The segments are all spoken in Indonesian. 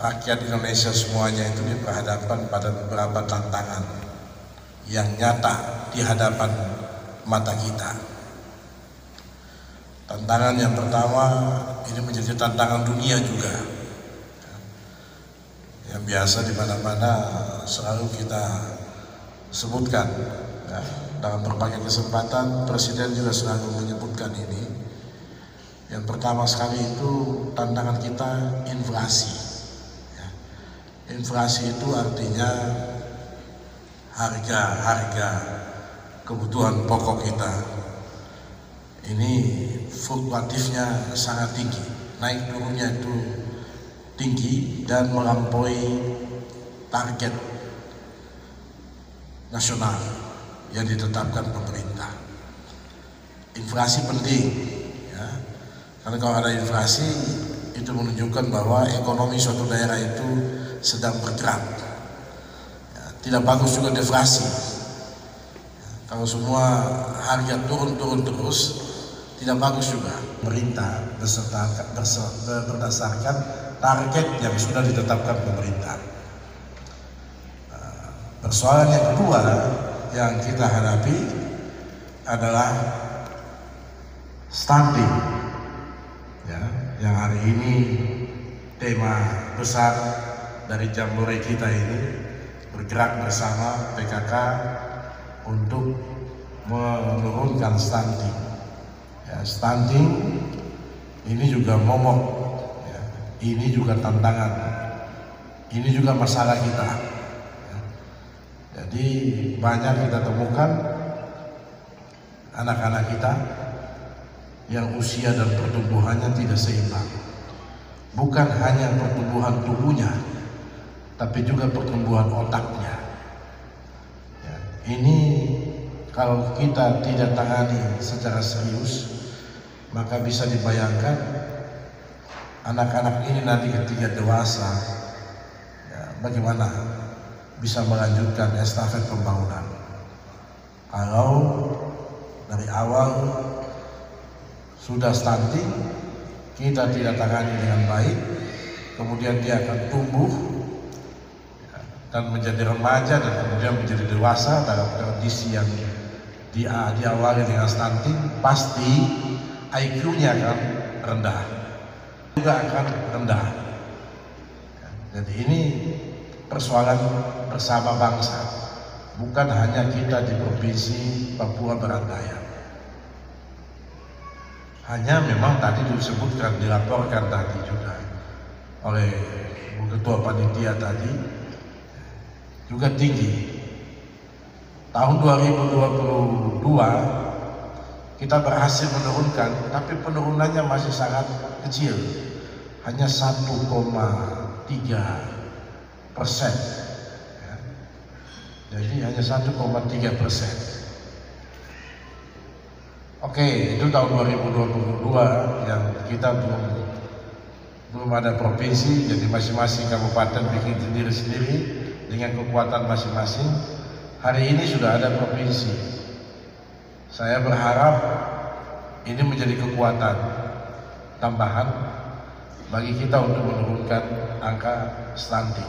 rakyat Indonesia semuanya itu diperhadapkan pada beberapa tantangan yang nyata di hadapan mata kita. Tantangan yang pertama ini menjadi tantangan dunia juga, yang biasa di mana-mana selalu kita sebutkan. Ya, dalam berbagai kesempatan Presiden juga selalu menyebutkan ini. Yang pertama sekali itu tantangan kita inflasi. Ya, inflasi itu artinya harga kebutuhan pokok kita ini fluktuatifnya sangat tinggi, naik turunnya itu tinggi dan melampaui target nasional yang ditetapkan pemerintah. Inflasi penting, ya, karena kalau ada inflasi itu menunjukkan bahwa ekonomi suatu daerah itu sedang bergerak. Ya, tidak bagus juga deflasi. Ya, kalau semua harga turun terus, tidak bagus juga. Pemerintah berdasarkan target yang sudah ditetapkan pemerintah. Persoalan yang kedua yang kita hadapi adalah stunting, ya, yang hari ini tema besar dari Jambore kita ini, bergerak bersama PKK untuk menurunkan stunting. Ya, stunting ini juga momok, ya, ini juga tantangan, ini juga masalah kita. Jadi banyak kita temukan anak-anak kita yang usia dan pertumbuhannya tidak seimbang. Bukan hanya pertumbuhan tubuhnya, tapi juga pertumbuhan otaknya. Ya, ini kalau kita tidak tangani secara serius, maka bisa dibayangkan anak-anak ini nanti ketika dewasa, ya, bagaimana bisa melanjutkan estafet pembangunan. Kalau dari awal sudah stunting, kita tidak tangani dengan baik, kemudian dia akan tumbuh dan menjadi remaja dan kemudian menjadi dewasa dalam kondisi yang diawali dengan stunting, pasti IQ-nya akan rendah, juga akan rendah. Jadi ini persoalan bersama bangsa, bukan hanya kita di Provinsi Papua Barat Daya. Hanya memang tadi disebutkan, dilaporkan tadi juga oleh Ketua Panitia tadi, juga tinggi. Tahun 2022 kita berhasil menurunkan, tapi penurunannya masih sangat kecil, hanya 1,3%. Ya. Jadi hanya 1,3%. Oke, itu tahun 2022 yang kita belum ada provinsi, jadi masing-masing kabupaten bikin sendiri-sendiri dengan kekuatan masing-masing. Hari ini sudah ada provinsi. Saya berharap ini menjadi kekuatan tambahan bagi kita untuk menurunkan angka stunting.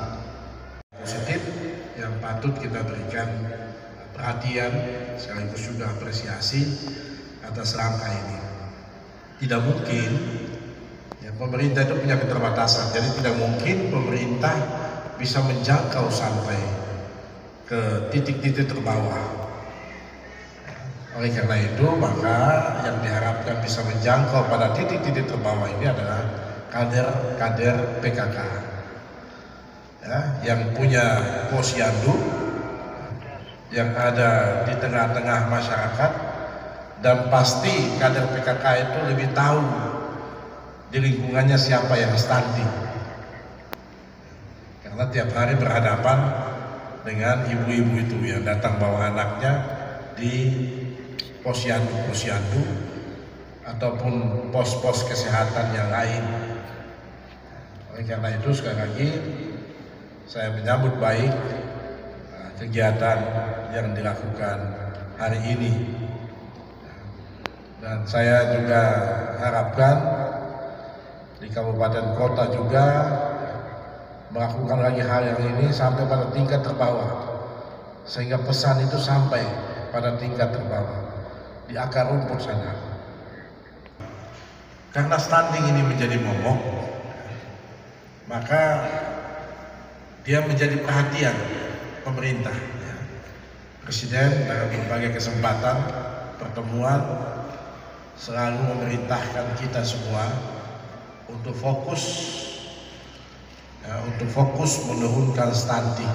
Positif yang patut kita berikan perhatian sekaligus juga apresiasi atas langkah ini. Tidak mungkin, ya, pemerintah itu punya keterbatasan, jadi tidak mungkin pemerintah bisa menjangkau sampai ke titik-titik terbawah. Oleh karena itu, maka yang diharapkan bisa menjangkau pada titik-titik terbawah ini adalah kader-kader PKK, ya, yang punya posyandu, yang ada di tengah-tengah masyarakat, dan pasti kader PKK itu lebih tahu di lingkungannya siapa yang stunting, karena tiap hari berhadapan dengan ibu-ibu itu yang datang bawa anaknya di posyandu ataupun pos-pos kesehatan yang lain. Oleh karena itu, sekali lagi saya menyambut baik kegiatan yang dilakukan hari ini, dan saya juga harapkan di kabupaten kota juga melakukan lagi hal yang ini sampai pada tingkat terbawah, sehingga pesan itu sampai pada tingkat terbawah di akar rumput sana. Karena stunting ini menjadi momok, maka dia menjadi perhatian pemerintah. Presiden dalam berbagai kesempatan pertemuan selalu memerintahkan kita semua untuk fokus menurunkan stunting.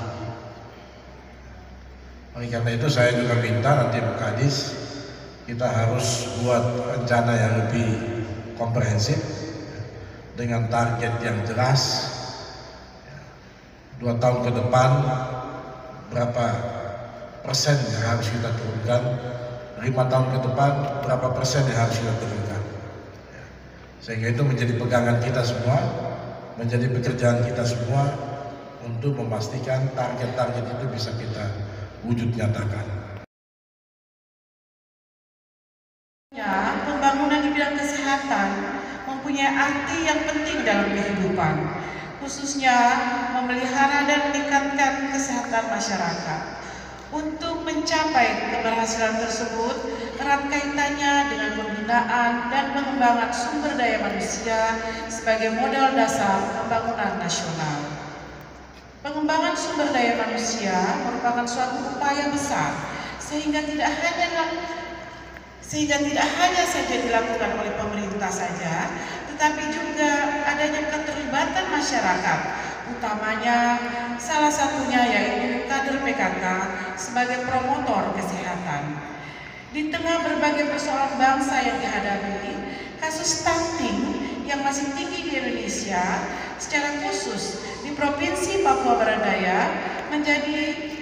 Oleh karena itu saya juga minta nanti Bu Kadis, kita harus buat rencana yang lebih komprehensif dengan target yang jelas. 2 tahun ke depan berapa persen yang harus kita turunkan, 5 tahun ke depan berapa persen yang harus kita turunkan, sehingga itu menjadi pegangan kita semua, menjadi pekerjaan kita semua untuk memastikan target-target itu bisa kita wujud nyatakan. Pembangunan di bidang kesehatan mempunyai arti yang penting dalam kehidupan, khususnya memelihara dan meningkatkan kesehatan masyarakat. Untuk mencapai keberhasilan tersebut, erat kaitannya dengan pembinaan dan pengembangan sumber daya manusia sebagai modal dasar pembangunan nasional. Pengembangan sumber daya manusia merupakan suatu upaya besar sehingga tidak hanya saja dilakukan oleh pemerintah saja, tetapi juga adanya keterlibatan masyarakat, utamanya salah satunya yaitu kader PKK sebagai promotor kesehatan. Di tengah berbagai persoalan bangsa yang dihadapi, kasus stunting yang masih tinggi di Indonesia, secara khusus di Provinsi Papua Barat Daya, menjadi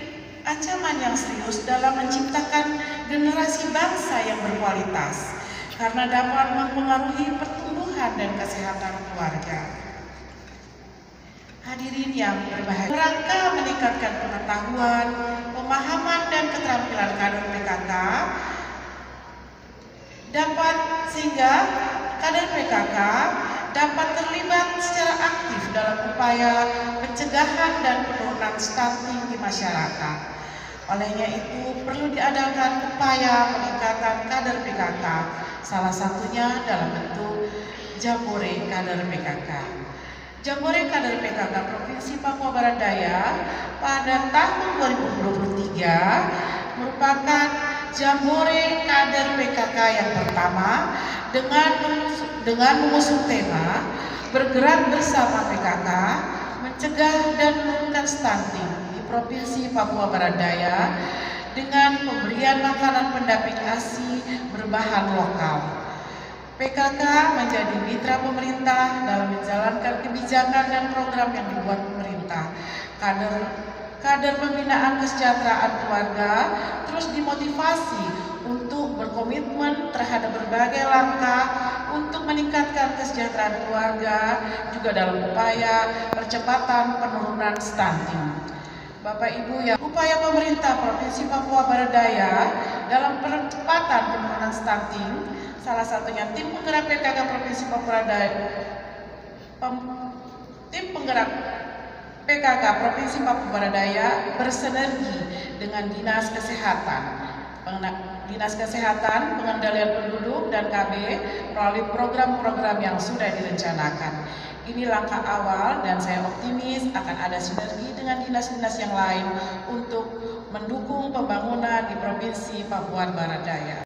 ancaman yang serius dalam menciptakan generasi bangsa yang berkualitas karena dapat mempengaruhi pertumbuhan dan kesehatan keluarga. Hadirin yang berbahagia, rangka meningkatkan pengetahuan, pemahaman dan keterampilan kader PKK sehingga kader PKK dapat terlibat secara aktif dalam upaya pencegahan dan penurunan stunting di masyarakat. Olehnya itu perlu diadakan upaya peningkatan kader PKK, salah satunya dalam bentuk Jambore Kader PKK. Jambore Kader PKK Provinsi Papua Barat Daya pada tahun 2023 merupakan Jambore Kader PKK yang pertama dengan mengusung tema bergerak bersama PKK mencegah dan menurunkan stunting di Provinsi Papua Barat Daya dengan pemberian makanan pendamping ASI berbahan lokal. PKK menjadi mitra pemerintah dalam menjalankan kebijakan dan program yang dibuat pemerintah. Kader pembinaan kesejahteraan keluarga terus dimotivasi untuk berkomitmen terhadap berbagai langkah untuk meningkatkan kesejahteraan keluarga, juga dalam upaya percepatan penurunan stunting. Bapak Ibu, ya, upaya pemerintah Provinsi Papua Barat Daya dalam percepatan penurunan stunting, salah satunya tim penggerak PKK Provinsi Papua Barat Daya, tim penggerak PKK Provinsi Papua Barat Daya bersinergi dengan Dinas Kesehatan, Pengendalian Penduduk, dan KB melalui program-program yang sudah direncanakan. Ini langkah awal dan saya optimis akan ada sinergi dengan dinas-dinas yang lain untuk mendukung pembangunan di Provinsi Papua Barat Daya.